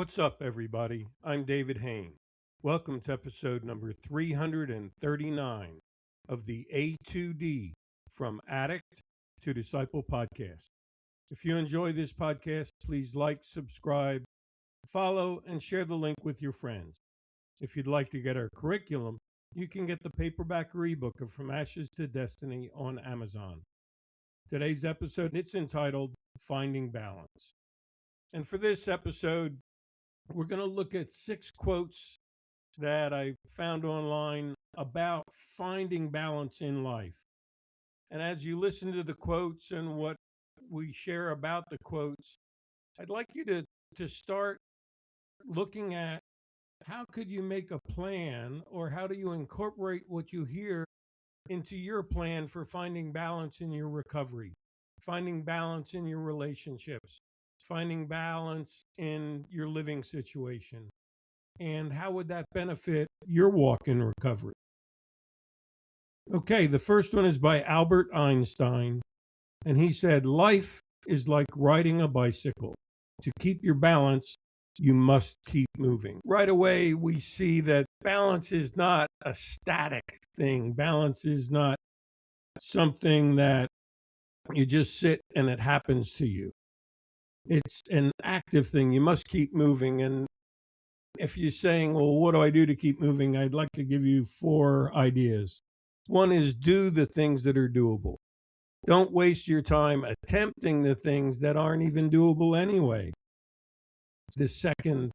What's up, everybody? I'm David Hain. Welcome to episode number 339 of the A2D From Addict to Disciple podcast. If you enjoy this podcast, please like, subscribe, follow, and share the link with your friends. If you'd like to get our curriculum, you can get the paperback or ebook of From Ashes to Destiny on Amazon. Today's episode, it's entitled Finding Balance. And for this episode, we're going to look at 6 quotes that I found online about finding balance in life. And as you listen to the quotes and what we share about the quotes, I'd like you to start looking at how could you make a plan, or how do you incorporate what you hear into your plan for finding balance in your recovery, finding balance in your relationships, finding balance in your living situation, and how would that benefit your walk in recovery? Okay, the first one is by Albert Einstein, and he said, "Life is like riding a bicycle. To keep your balance, you must keep moving." Right away, we see that balance is not a static thing. Balance is not something that you just sit and it happens to you. It's an active thing. You must keep moving. And if you're saying, well, what do I do to keep moving? I'd like to give you 4 ideas. One is do the things that are doable. Don't waste your time attempting the things that aren't even doable anyway. The second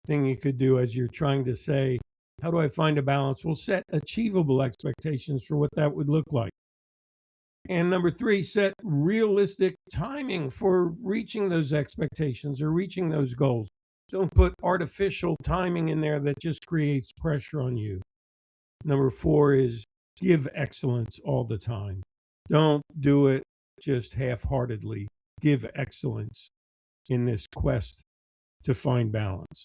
thing you could do as you're trying to say, how do I find a balance? Well, set achievable expectations for what that would look like. And number 3, set realistic timing for reaching those expectations or reaching those goals. Don't put artificial timing in there that just creates pressure on you. Number 4 is give excellence all the time. Don't do it just half-heartedly. Give excellence in this quest to find balance.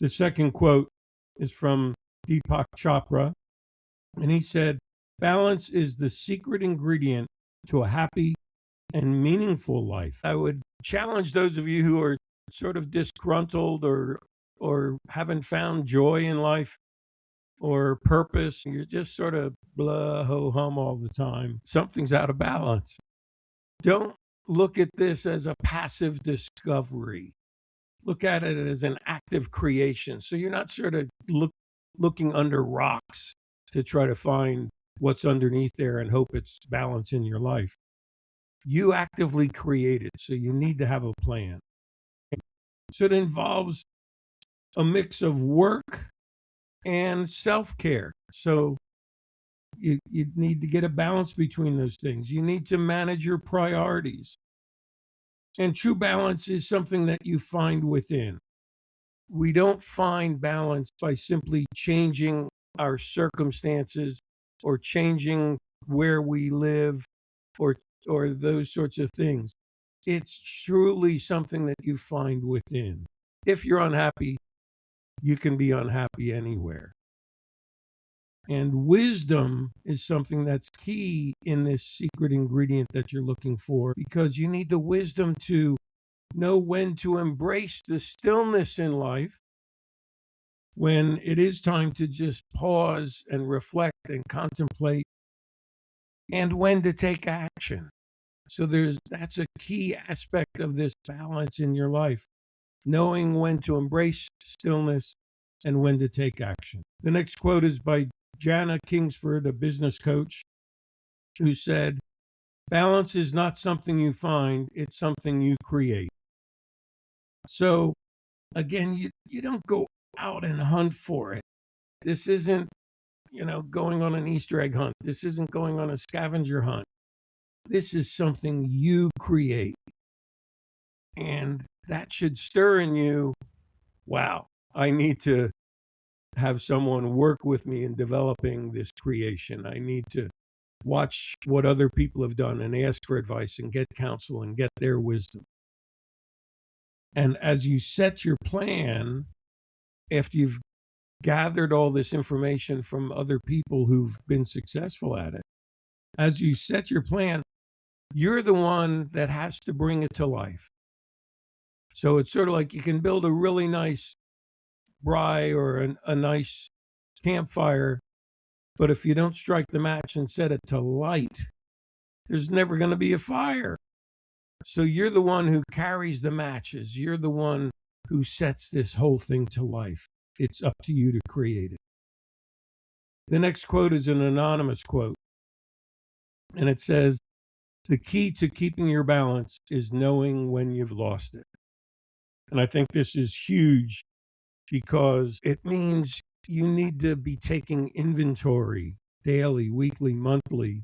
The second quote is from Deepak Chopra, and he said, "Balance is the secret ingredient to a happy and meaningful life." I would challenge those of you who are sort of disgruntled or haven't found joy in life or purpose. You're just sort of blah, ho, hum all the time. Something's out of balance. Don't look at this as a passive discovery. Look at it as an active creation. So you're not sort of looking under rocks to try to find what's underneath there and hope it's balance in your life. You actively create it, so you need to have a plan. So it involves a mix of work and self-care. So you need to get a balance between those things. You need to manage your priorities. And true balance is something that you find within. We don't find balance by simply changing our circumstances or changing where we live or those sorts of things. It's truly something that you find within. If you're unhappy, you can be unhappy anywhere. And wisdom is something that's key in this secret ingredient that you're looking for, because you need the wisdom to know when to embrace the stillness in life, when it is time to just pause and reflect and contemplate, and when to take action. So that's a key aspect of this balance in your life, knowing when to embrace stillness and when to take action. The next quote is by Jana Kingsford, a business coach, who said, "Balance is not something you find, it's something you create." So again, you don't go out and hunt for it. This isn't, going on an Easter egg hunt. This isn't going on a scavenger hunt. This is something you create. And that should stir in you, wow, I need to have someone work with me in developing this creation. I need to watch what other people have done and ask for advice and get counsel and get their wisdom. And as you set your plan, after you've gathered all this information from other people who've been successful at it, as you set your plan, you're the one that has to bring it to life. So it's sort of like you can build a really nice braai or a nice campfire, but if you don't strike the match and set it to light, there's never going to be a fire. So you're the one who carries the matches. You're the one who sets this whole thing to life. It's up to you to create it. The next quote is an anonymous quote, and it says, "The key to keeping your balance is knowing when you've lost it." And I think this is huge because it means you need to be taking inventory daily, weekly, monthly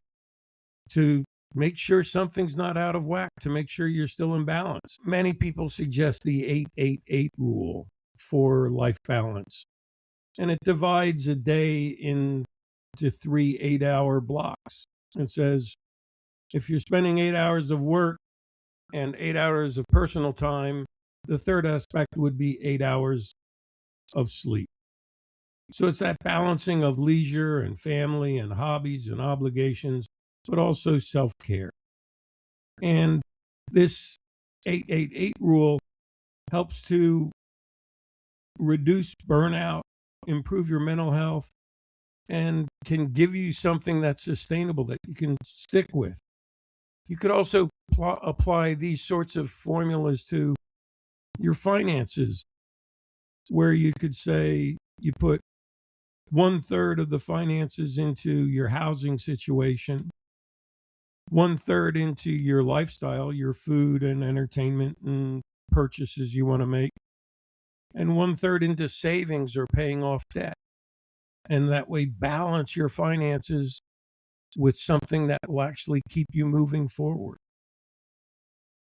to make sure something's not out of whack, to make sure you're still in balance. Many people suggest the 8-8-8 rule for life balance, and it divides a day into 3 8-hour blocks. It says if you're spending 8 hours of work and 8 hours of personal time, the third aspect would be 8 hours of sleep. So it's that balancing of leisure and family and hobbies and obligations, but also self-care. And this 8-8-8 rule helps to reduce burnout, improve your mental health, and can give you something that's sustainable that you can stick with. You could also apply these sorts of formulas to your finances, where you could say you put 1/3 of the finances into your housing situation, 1/3 into your lifestyle, your food and entertainment and purchases you want to make, and 1/3 into savings or paying off debt. And that way balance your finances with something that will actually keep you moving forward.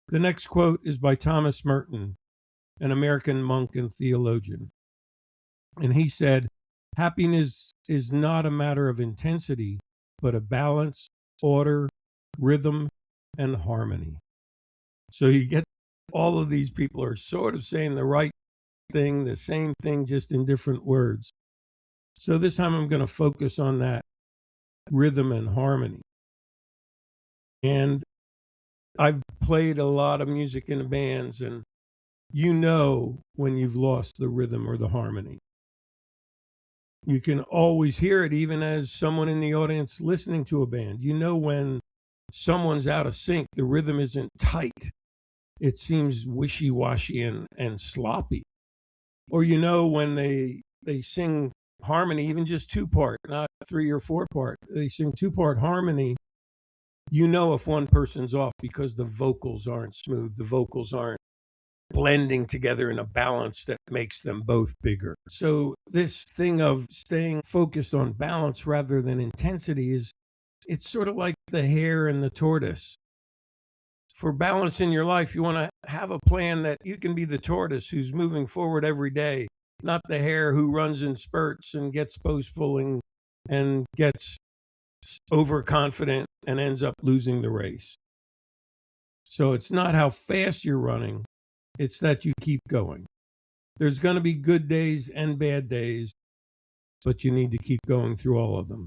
The next quote is by Thomas Merton, an American monk and theologian. And he said, "Happiness is not a matter of intensity, but of balance, order, rhythm, and harmony." So you get all of these people are sort of saying the right thing, the same thing, just in different words. So this time I'm going to focus on that rhythm and harmony. And I've played a lot of music in bands, and you know when you've lost the rhythm or the harmony. You can always hear it, even as someone in the audience listening to a band. You know when someone's out of sync, the rhythm isn't tight. It seems wishy-washy and sloppy. Or you know when they sing harmony, even just 2-part, not 3 or 4-part. They sing 2-part harmony. You know if one person's off because the vocals aren't smooth, the vocals aren't blending together in a balance that makes them both bigger. So this thing of staying focused on balance rather than intensity it's sort of like the hare and the tortoise. For balance in your life, you want to have a plan that you can be the tortoise who's moving forward every day, not the hare who runs in spurts and gets boastful and gets overconfident and ends up losing the race. So it's not how fast you're running, it's that you keep going. There's going to be good days and bad days, but you need to keep going through all of them.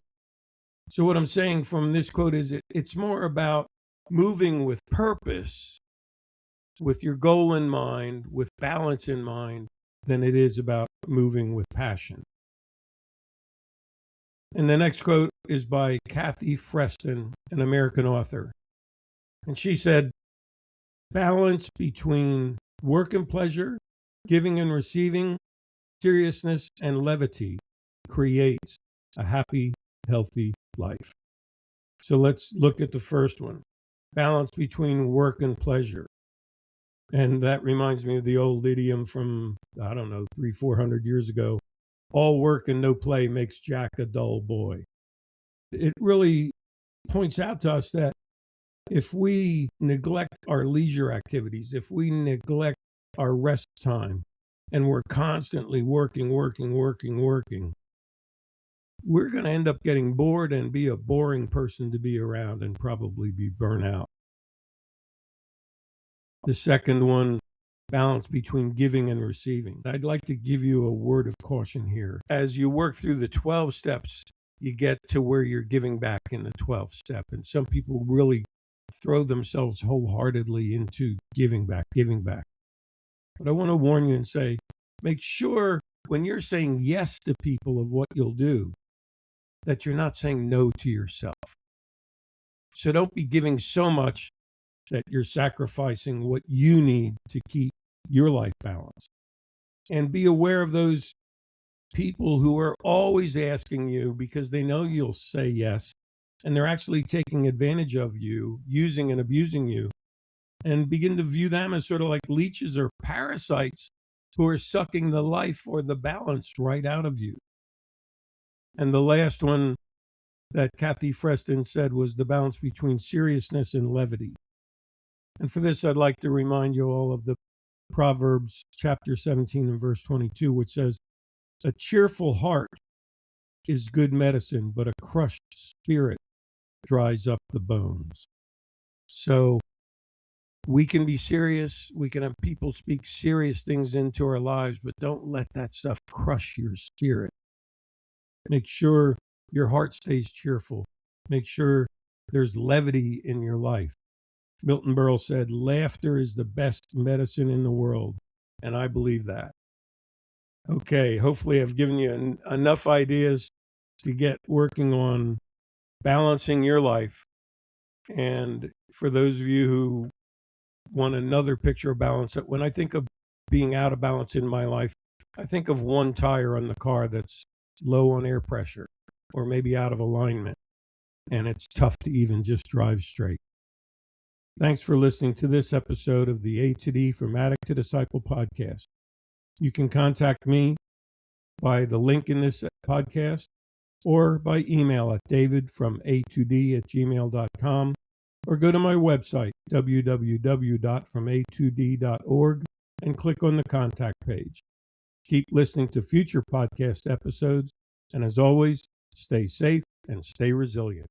So what I'm saying from this quote is it's more about moving with purpose, with your goal in mind, with balance in mind, than it is about moving with passion. And the next quote is by Kathy Freston, an American author. And she said, "Balance between work and pleasure, giving and receiving, seriousness and levity creates a happy, healthy life." So let's look at the first one, balance between work and pleasure. And that reminds me of the old idiom from, 300-400 years ago, all work and no play makes Jack a dull boy. It really points out to us that if we neglect our leisure activities, if we neglect our rest time, and we're constantly working, we're going to end up getting bored and be a boring person to be around and probably be burnt out. The second one, balance between giving and receiving. I'd like to give you a word of caution here. As you work through the 12 steps, you get to where you're giving back in the 12th step. And some people really throw themselves wholeheartedly into giving back. But I want to warn you and say, make sure when you're saying yes to people of what you'll do, that you're not saying no to yourself. So don't be giving so much that you're sacrificing what you need to keep your life balanced. And be aware of those people who are always asking you because they know you'll say yes, and they're actually taking advantage of you, using and abusing you, and begin to view them as sort of like leeches or parasites who are sucking the life or the balance right out of you. And the last one that Kathy Freston said was the balance between seriousness and levity. And for this, I'd like to remind you all of the Proverbs chapter 17 and verse 22, which says, "A cheerful heart is good medicine, but a crushed spirit dries up the bones." So we can be serious. We can have people speak serious things into our lives, but don't let that stuff crush your spirit. Make sure your heart stays cheerful. Make sure there's levity in your life. Milton Berle said, "Laughter is the best medicine in the world." And I believe that. Okay, hopefully I've given you enough ideas to get working on balancing your life. And for those of you who want another picture of balance, when I think of being out of balance in my life, I think of one tire on the car that's low on air pressure or maybe out of alignment, and it's tough to even just drive straight. Thanks for listening to this episode of the A to D from Addict to Disciple podcast. You can contact me by the link in this podcast or by email at davidfroma2d@gmail.com, or go to my website, www.froma2d.org, and click on the contact page. Keep listening to future podcast episodes, and as always, stay safe and stay resilient.